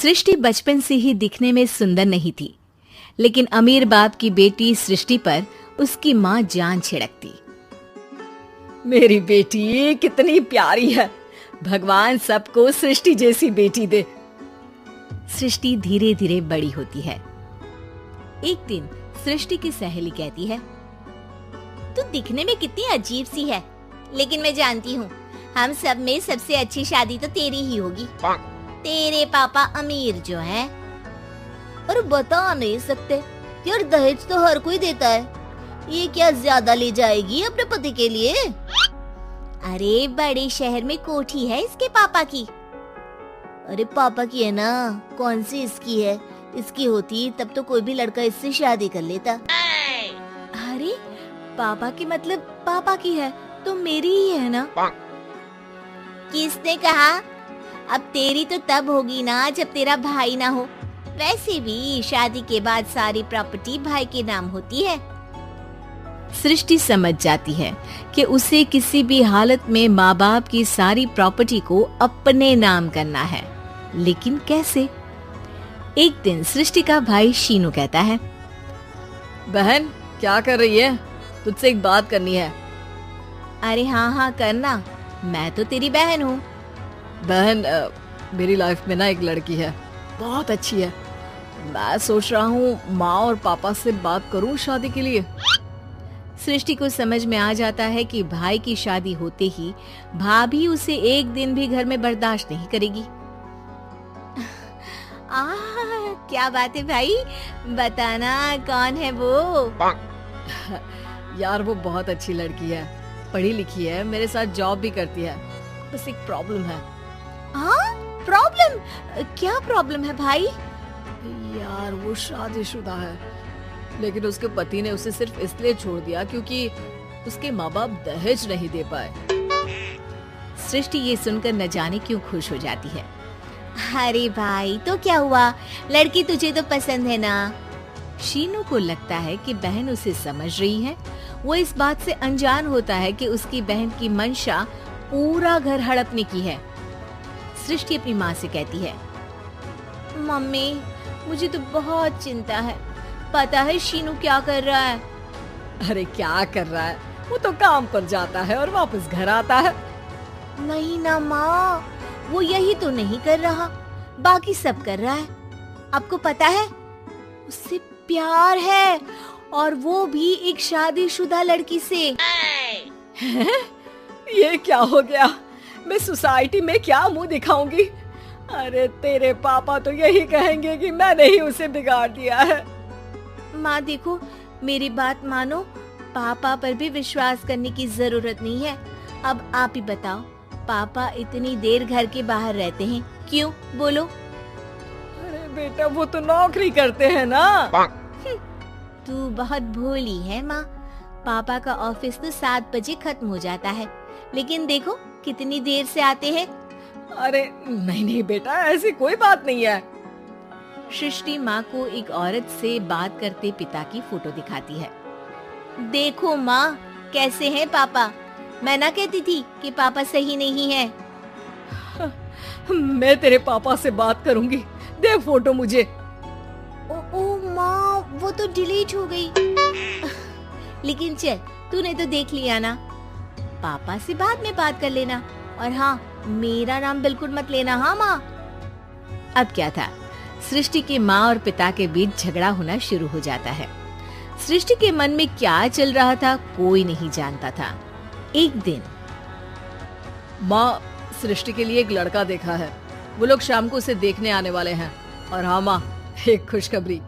सृष्टि बचपन से ही दिखने में सुंदर नहीं थी, लेकिन अमीर बाप की बेटी सृष्टि पर उसकी माँ जान छिड़कती। मेरी बेटी कितनी प्यारी है, भगवान सबको सृष्टि जैसी बेटी दे। सृष्टि धीरे धीरे बड़ी होती है। एक दिन सृष्टि की सहेली कहती है, तू दिखने में कितनी अजीब सी है, लेकिन मैं जानती हूँ हम सब में सबसे अच्छी शादी तो तेरी ही होगी। तेरे पापा अमीर जो है। और बता नहीं सकते यार, दहेज तो हर कोई देता है, ये क्या ज्यादा ले जाएगी अपने पति के लिए? अरे बड़े शहर में कोठी है इसके पापा की। अरे पापा की है ना, कौन सी इसकी है? इसकी होती तब तो कोई भी लड़का इससे शादी कर लेता। अरे पापा की मतलब पापा की है तो मेरी ही है ना? किसने कहा? अब तेरी तो तब होगी ना जब तेरा भाई ना हो। वैसे भी शादी के बाद सारी प्रॉपर्टी भाई के नाम होती है। सृष्टि समझ जाती है कि उसे किसी भी हालत में माँ बाप की सारी प्रॉपर्टी को अपने नाम करना है, लेकिन कैसे? एक दिन सृष्टि का भाई शीनू कहता है, बहन क्या कर रही है? तुझसे एक बात करनी है। अरे हाँ करना, मैं तो तेरी बहन हूँ। बहन मेरी लाइफ में ना एक लड़की है, बहुत अच्छी है। मैं सोच रहा हूँ माँ और पापा से बात करूँ शादी के लिए। सृष्टि को समझ में आ जाता है कि भाई की शादी होते ही भाभी उसे एक दिन भी घर में बर्दाश्त नहीं करेगी। क्या बात है भाई, बताना कौन है वो? यार वो बहुत अच्छी लड़की है, पढ़ी लिखी है, मेरे साथ जॉब भी करती है। बस एक प्रॉब्लम है। हाँ प्रॉब्लम? क्या प्रॉब्लम है भाई? यार वो शादीशुदा है, लेकिन उसके पति ने उसे सिर्फ इसलिए छोड़ दिया क्योंकि उसके माँ बाप दहेज नहीं दे पाए। सृष्टि ये सुनकर न जाने क्यों खुश हो जाती है। अरे भाई तो क्या हुआ, लड़की तुझे तो पसंद है ना? शीनू को लगता है कि बहन उसे समझ रही है। वो इस बात से अनजान होता है कि उसकी बहन की मंशा पूरा घर हड़पने की है। सृष्टि अपनी माँ से कहती है, मम्मी मुझे तो बहुत चिंता है, पता है शीनू क्या कर रहा है? अरे क्या कर रहा है, वो तो काम पर जाता है और वापस घर आता है। नहीं ना माँ, वो यही तो नहीं कर रहा, बाकी सब कर रहा है। आपको पता है उससे प्यार है, और वो भी एक शादीशुदा लड़की से। ये क्या हो गया? मैं सोसाइटी में क्या मुंह दिखाऊंगी? अरे तेरे पापा तो यही कहेंगे कि मैंने ही उसे बिगाड़ दिया है। माँ देखो, मेरी बात मानो, पापा पर भी विश्वास करने की जरूरत नहीं है। अब आप ही बताओ, पापा इतनी देर घर के बाहर रहते हैं क्यों? बोलो। अरे बेटा वो तो नौकरी करते हैं ना। तू बहुत भोली है माँ, पापा का ऑफिस तो 7 बजे खत्म हो जाता है, लेकिन देखो कितनी देर से आते हैं। अरे नहीं बेटा, ऐसी कोई बात नहीं है। सृष्टि माँ को एक औरत से बात करते पिता की फोटो दिखाती है। देखो माँ कैसे हैं पापा, मैं ना कहती थी कि पापा सही नहीं है। मैं तेरे पापा से बात करूंगी, दे फोटो मुझे। ओ माँ, वो तो डिलीट हो गई। लेकिन चल, तूने तो देख लिया ना, पापा से बाद में बात कर लेना। और हाँ, मेरा नाम बिल्कुल मत लेना। हाँ माँ। अब क्या था, सृष्टि के माँ और पिता के बीच झगड़ा होना शुरू हो जाता है। सृष्टि के मन में क्या चल रहा था कोई नहीं जानता था। एक दिन, माँ सृष्टि के लिए एक लड़का देखा है, वो लोग शाम को उसे देखने आने वाले हैं। और हाँ माँ, एक खुशखबरी,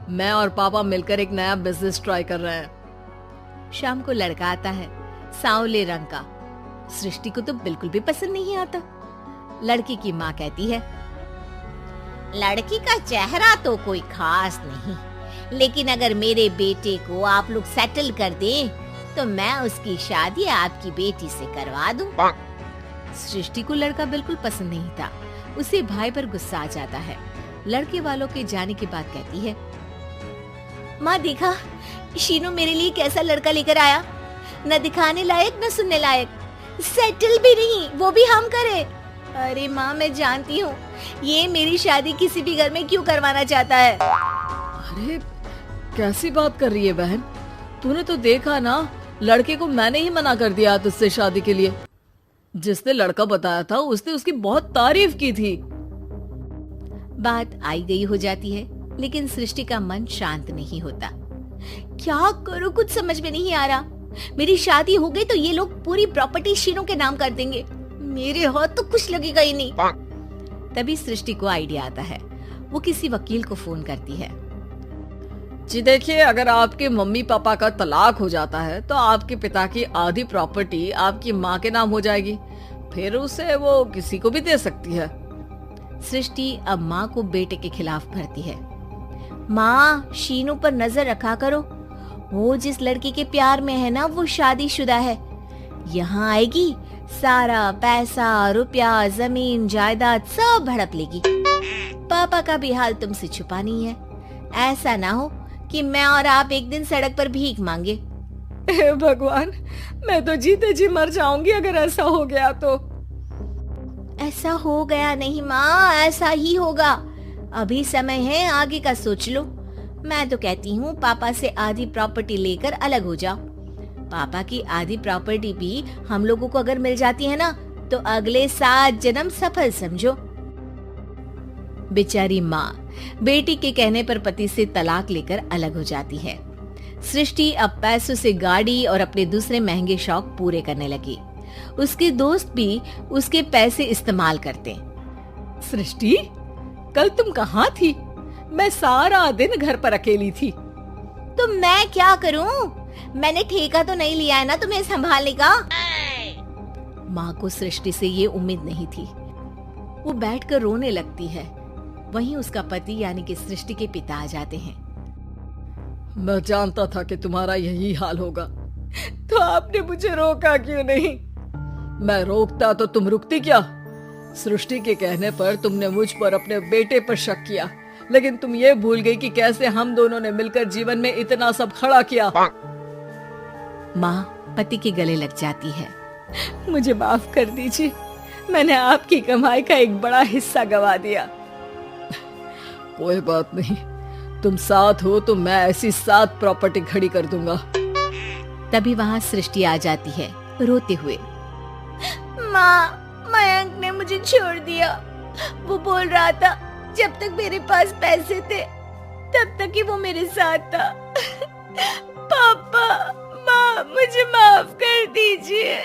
मैं और पापा मिलकर एक नया बिजनेस ट्राई कर रहे हैं। शाम को लड़का आता है, सांवले रंग का। सृष्टि को तो बिल्कुल भी पसंद नहीं आता। लड़की की माँ कहती है, लड़की का चेहरा तो कोई खास नहीं, लेकिन अगर मेरे बेटे को आप लोग सेटल कर दें तो मैं उसकी शादी आपकी बेटी से करवा दूं। सृष्टि को लड़का बिल्कुल पसंद नहीं था। उसे भाई पर गुस्सा आ जाता है। लड़के वालों के जाने के बाद कहती है, माँ देखा शीनू मेरे लिए कैसा लड़का लेकर आया, न दिखाने लायक न सुनने लायक, सेटल भी नहीं, वो भी हम करे। अरे माँ, मैं जानती हूँ ये मेरी शादी किसी भी घर में क्यों करवाना चाहता है। अरे कैसी बात कर रही है बहन, तूने तो देखा ना, लड़के को मैंने ही मना कर दिया तुझसे शादी के लिए। जिसने लड़का बताया था उसने उसकी बहुत तारीफ की थी। बात आई गई हो जाती है, लेकिन सृष्टि का मन शांत नहीं होता। क्या करूँ, कुछ समझ में नहीं आ रहा। मेरी शादी हो गई तो ये लोग पूरी प्रॉपर्टी शीनू के नाम कर देंगे, मेरे हाथ तो कुछ लगेगा ही नहीं। तभी सृष्टि को आइडिया आता है। वो किसी वकील को फोन करती है। जी देखिए, अगर आपके मम्मी पापा का तलाक हो जाता है तो आपके पिता की आधी प्रॉपर्टी आपकी माँ के नाम हो जाएगी, फिर उसे वो किसी को भी दे सकती है। सृष्टि अब माँ को बेटे के खिलाफ भरती है। माँ, शीनू पर नजर रखा करो, वो जिस लड़की के प्यार में है ना वो शादीशुदा है। यहाँ आएगी, सारा पैसा, रुपया, जमीन, जायदाद सब हड़प लेगी। पापा का भी हाल तुमसे छुपा नहीं है। ऐसा ना हो कि मैं और आप एक दिन सड़क पर भीख मांगे। हे भगवान, मैं तो जीते जी मर जाऊंगी अगर ऐसा हो गया तो। ऐसा हो गया नहीं माँ, ऐसा ही होगा। अभी समय है, आगे का सोच लो। मैं तो कहती हूँ पापा से आधी प्रॉपर्टी लेकर अलग हो जाओ। पापा की आधी प्रॉपर्टी भी हम लोगों को अगर मिल जाती है ना तो अगले 7 जन्म सफल समझो। बेचारी माँ बेटी के कहने पर पति से तलाक लेकर अलग हो जाती है। सृष्टि अब पैसों से गाड़ी और अपने दूसरे महंगे शौक पूरे करने लगी। उसके दोस्त भी उसके पैसे इस्तेमाल करते। सृष्टि, कल तुम कहाँ थी? मैं सारा दिन घर पर अकेली थी। तो मैं क्या करूं? मैंने ठेका तो नहीं लिया है ना तुम्हें संभालने का। माँ को सृष्टि से ये उम्मीद नहीं थी। वो बैठकर रोने लगती है। वहीं उसका पति यानी कि सृष्टि के पिता आ जाते हैं। मैं जानता था कि तुम्हारा यही हाल होगा, तो आपने मुझे रोका क्यों नहीं? मैं रोकता तो तुम रुकती क्या? सृष्टि के कहने पर तुमने मुझ पर, अपने बेटे पर शक किया, लेकिन तुम ये भूल गई कि कैसे हम दोनों ने मिलकर जीवन में इतना सब खड़ा किया। माँ पति के गले लग जाती है। मुझे माफ कर दीजिए, मैंने आपकी कमाई का एक बड़ा हिस्सा गवा दिया। कोई बात नहीं, तुम साथ हो तो मैं ऐसी 7 प्रॉपर्टी खड़ी कर दूंगा। तभी वहाँ सृष्टि आ जाती है रोते हुए। माँ, मयंक ने मुझे छोड़ दिया। वो बोल रहा था जब तक मेरे पास पैसे थे तब तक ही वो मेरे साथ था। पापा, माँ, मुझे माफ कर दीजिए।